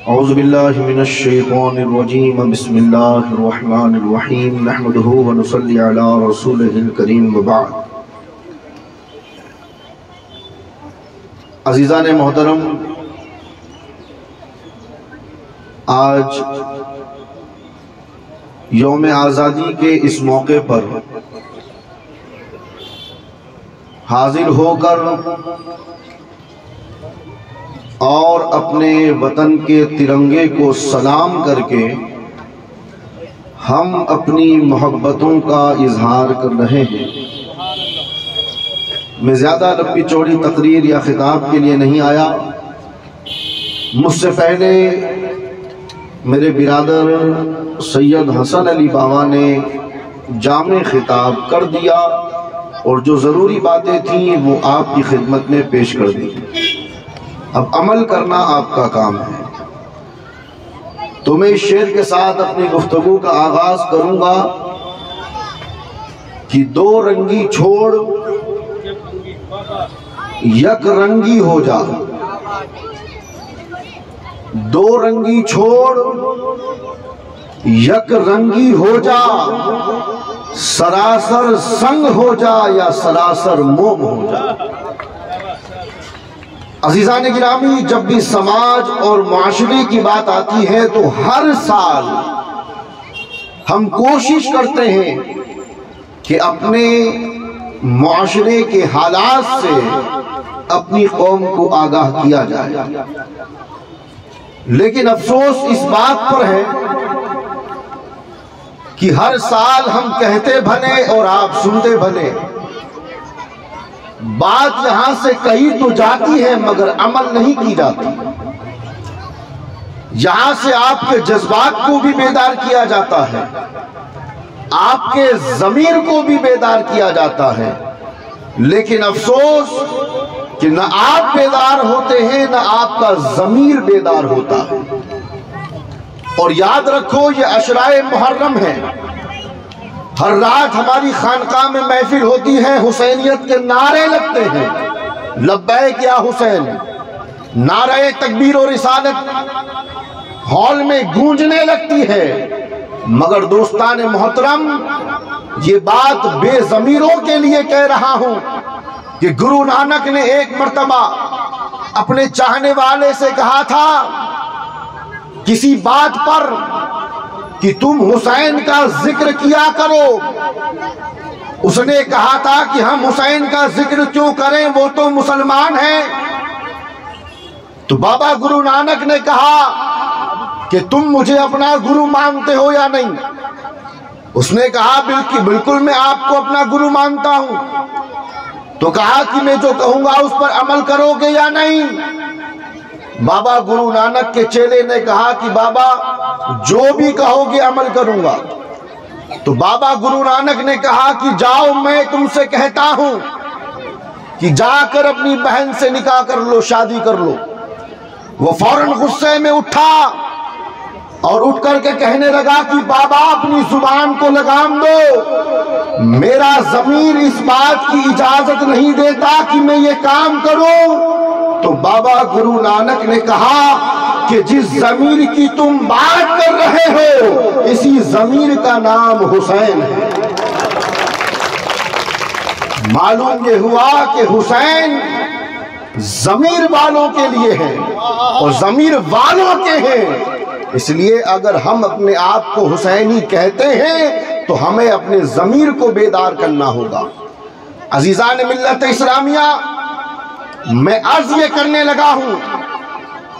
औज़ुबिल्लाहि मिनश्शैतानिर्रजीम बिस्मिल्लाहिर्रहमानिर्रहीम नहमदुहु व नुसल्ली अला रसूलिहिल करीम व बाद। अज़ीज़ान मोहतरम, आज यौम आज़ादी के इस मौके पर हाजिर होकर और अपने वतन के तिरंगे को सलाम करके हम अपनी मोहब्बतों का इजहार कर रहे हैं। मैं ज़्यादा लंबी चौड़ी तकरीर या खिताब के लिए नहीं आया। मुझसे पहले मेरे बिरादर सैयद हसन अली बाबा ने जामे खिताब कर दिया और जो ज़रूरी बातें थीं वो आपकी खिदमत में पेश कर दी। अब अमल करना आपका काम है। तो मैं इस शेर के साथ अपनी गुफ्तगू का आगाज करूंगा कि दो रंगी छोड़ यक रंगी हो जा, दो रंगी छोड़ यक रंगी हो जा, सरासर संग हो जा या सरासर मोम हो जा। अज़ीज़ान गिरामी, जब भी समाज और माशरे की बात आती है तो हर साल हम कोशिश करते हैं कि अपने माशरे के हालात से अपनी कौम को आगाह किया जाए। लेकिन अफसोस इस बात पर है कि हर साल हम कहते भले और आप सुनते भले, बात यहां से कही तो जाती है मगर अमल नहीं की जाती। यहां से आपके जज्बात को भी बेदार किया जाता है, आपके ज़मीर को भी बेदार किया जाता है। लेकिन अफसोस कि न आप बेदार होते हैं न आपका ज़मीर बेदार होता है। और याद रखो, ये अशराए मुहर्रम है। हर रात हमारी खानकाह में महफिल होती है, हुसैनियत के नारे लगते हैं, लब्बैक या हुसैन, नारे तकबीर और रिसालत हॉल में गूंजने लगती है। मगर दोस्तान मोहतरम, ये बात बेज़मीरों के लिए कह रहा हूं कि गुरु नानक ने एक मर्तबा अपने चाहने वाले से कहा था किसी बात पर कि तुम हुसैन का जिक्र किया करो। उसने कहा था कि हम हुसैन का जिक्र क्यों करें, वो तो मुसलमान हैं। तो बाबा गुरु नानक ने कहा कि तुम मुझे अपना गुरु मानते हो या नहीं। उसने कहा बिल्कुल मैं आपको अपना गुरु मानता हूं। तो कहा कि मैं जो कहूंगा उस पर अमल करोगे या नहीं। बाबा गुरु नानक के चेले ने कहा कि बाबा जो भी कहोगे अमल करूंगा। तो बाबा गुरु नानक ने कहा कि जाओ, मैं तुमसे कहता हूं कि जाकर अपनी बहन से निकाह कर लो, शादी कर लो। वो फौरन गुस्से में उठा और उठ करके कहने लगा कि बाबा अपनी जुबान को लगाम दो, मेरा ज़मीर इस बात की इजाजत नहीं देता कि मैं ये काम करूं। तो बाबा गुरु नानक ने कहा कि जिस ज़मीर की तुम बात कर रहे हो इसी ज़मीर का नाम हुसैन है। मालूम ये हुआ कि हुसैन ज़मीर वालों के लिए है और ज़मीर वालों के हैं। इसलिए अगर हम अपने आप को हुसैनी कहते हैं तो हमें अपने ज़मीर को बेदार करना होगा। अज़ीज़ान मिल्लत इस्लामिया, मैं अर्ज ये करने लगा हूं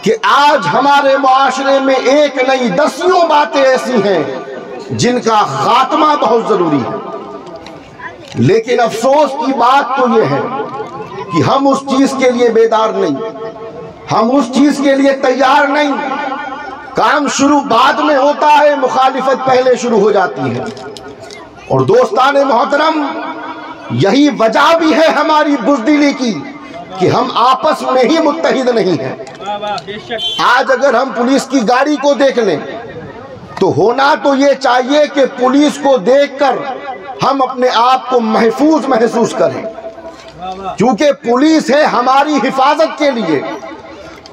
कि आज हमारे मुआशरे में एक नहीं दसियों बातें ऐसी हैं जिनका खात्मा बहुत जरूरी है। लेकिन अफसोस की बात तो यह है कि हम उस चीज के लिए बेदार नहीं, हम उस चीज के लिए तैयार नहीं। काम शुरू बाद में होता है, मुखालिफत पहले शुरू हो जाती है। और दोस्ताने मोहतरम, यही वजह भी है हमारी बुज़दिली की कि हम आपस में ही मुत्तहिद नहीं हैं। आज अगर हम पुलिस की गाड़ी को देख लें तो होना तो ये चाहिए कि पुलिस को देखकर हम अपने आप को महफूज महसूस करें, क्योंकि पुलिस है हमारी हिफाजत के लिए।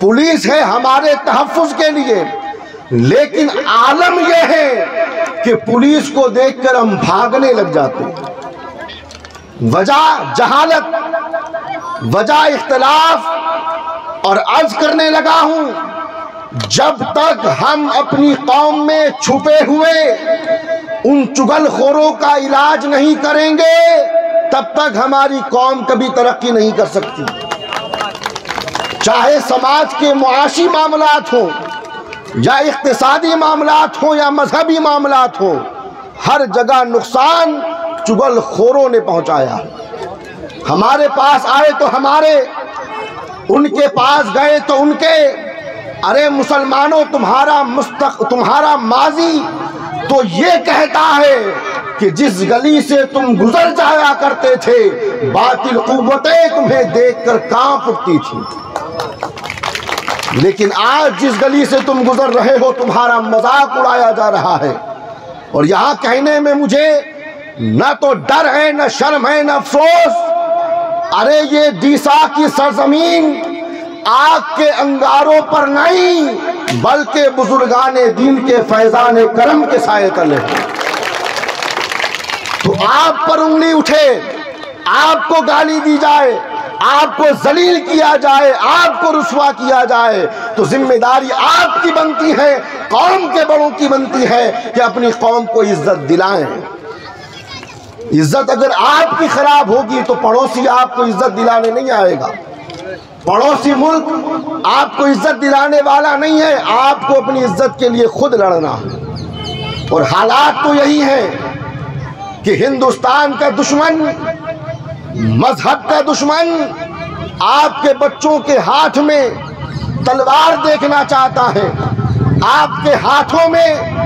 पुलिस है हमारे तहफ्फुज के लिए, लेकिन आलम यह है कि पुलिस को देखकर हम भागने लग जाते हैं। वजह जहालत, वजह इख्तिलाफ। और अर्ज करने लगा हूं, जब तक हम अपनी कौम में छुपे हुए उन चुगलखोरों का इलाज नहीं करेंगे, तब तक हमारी कौम कभी तरक्की नहीं कर सकती। चाहे समाज के मुआशी मामलात हो, या इक्तिसादी मामलात हो, या मजहबी मामलात हो, हर जगह नुकसान चुगलखोरों ने पहुंचाया। हमारे पास आए तो हमारे, उनके पास गए तो उनके। अरे मुसलमानों, तुम्हारा माजी तो ये कहता है कि जिस गली से तुम गुजर जाया करते थे, बातिल कुव्वतें तुम्हें देखकर कांप उठती थी। लेकिन आज जिस गली से तुम गुजर रहे हो, तुम्हारा मजाक उड़ाया जा रहा है। और यहां कहने में मुझे न तो डर है, न शर्म है, न अफसोस। अरे ये डीसा की सरजमीन आग के अंगारों पर नहीं, बल्कि बुजुर्गाने दीन के फैजाने करम के साए तले। तो आप पर उंगली उठे, आपको गाली दी जाए, आपको जलील किया जाए, आपको रुसवा किया जाए, तो जिम्मेदारी आपकी बनती है, कौम के बड़ों की बनती है कि अपनी कौम को इज्जत दिलाएं। इज्जत अगर आपकी खराब होगी तो पड़ोसी आपको इज्जत दिलाने नहीं आएगा। पड़ोसी मुल्क आपको इज्जत दिलाने वाला नहीं है, आपको अपनी इज्जत के लिए खुद लड़ना है। और हालात तो यही है कि हिंदुस्तान का दुश्मन, मजहब का दुश्मन आपके बच्चों के हाथ में तलवार देखना चाहता है, आपके हाथों में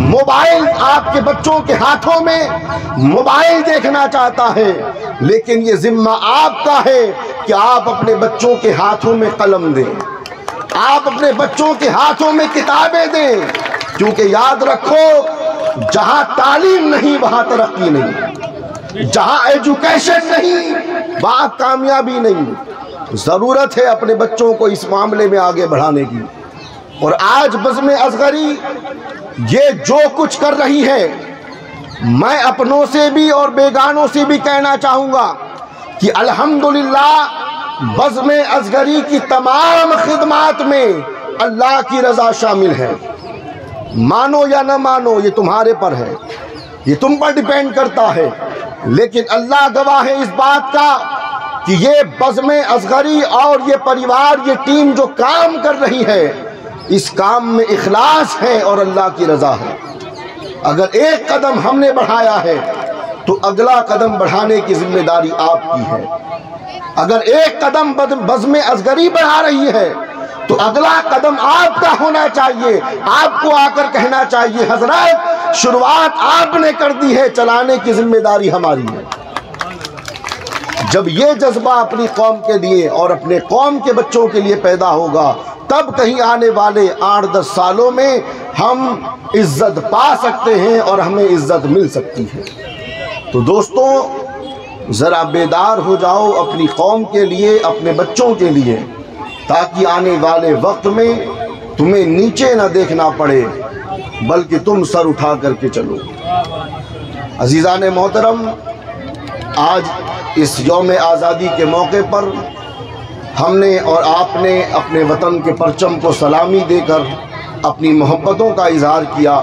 मोबाइल, आपके बच्चों के हाथों में मोबाइल देखना चाहता है। लेकिन ये जिम्मा आपका है कि आप अपने बच्चों के हाथों में कलम दें, आप अपने बच्चों के हाथों में किताबें दें। क्योंकि याद रखो, जहां तालीम नहीं वहां तरक्की नहीं, जहां एजुकेशन नहीं वहां कामयाबी नहीं। जरूरत है अपने बच्चों को इस मामले में आगे बढ़ाने की। और आज बज़्म असगरी ये जो कुछ कर रही है, मैं अपनों से भी और बेगानों से भी कहना चाहूँगा कि अल्हम्दुलिल्लाह बज़्म असगरी की तमाम खिदमात में अल्लाह की रज़ा शामिल है। मानो या न मानो ये तुम्हारे पर है, ये तुम पर डिपेंड करता है। लेकिन अल्लाह गवाह है इस बात का कि ये बज़्म असगरी और ये परिवार, ये टीम जो काम कर रही है, इस काम में इखलास है और अल्लाह की रज़ा है। अगर एक कदम हमने बढ़ाया है तो अगला कदम बढ़ाने की जिम्मेदारी आपकी है। अगर एक कदम बज़्म असगरी बढ़ा रही है तो अगला कदम आपका होना चाहिए। आपको आकर कहना चाहिए, हजरत शुरुआत आपने कर दी है, चलाने की जिम्मेदारी हमारी है। जब ये जज्बा अपनी कौम के लिए और अपने कौम के बच्चों के लिए पैदा होगा, तब कहीं आने वाले 8-10 सालों में हम इज्जत पा सकते हैं और हमें इज्जत मिल सकती है। तो दोस्तों, ज़रा बेदार हो जाओ अपनी कौम के लिए, अपने बच्चों के लिए, ताकि आने वाले वक्त में तुम्हें नीचे न देखना पड़े, बल्कि तुम सर उठा करके चलो। अज़ीज़ान मोहतरम, आज इस यौम आज़ादी के मौके पर हमने और आपने अपने वतन के परचम को सलामी देकर अपनी मोहब्बतों का इजहार किया।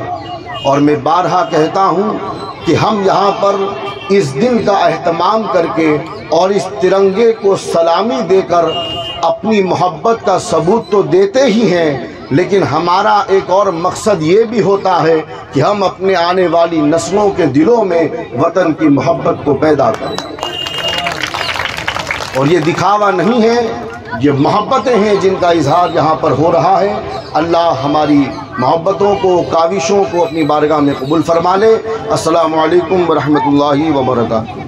और मैं बारहा कहता हूँ कि हम यहाँ पर इस दिन का एहतमाम करके और इस तिरंगे को सलामी देकर अपनी मोहब्बत का सबूत तो देते ही हैं, लेकिन हमारा एक और मकसद ये भी होता है कि हम अपने आने वाली नस्लों के दिलों में वतन की मोहब्बत को पैदा करें। और ये दिखावा नहीं है, ये मोहब्बतें हैं जिनका इजहार यहाँ पर हो रहा है। अल्लाह हमारी मोहब्बतों को, काविशों को अपनी बारगाह में कबूल फरमा ले। अस्सलामु अलैकुम व रहमतुल्लाहि व बरकातहू।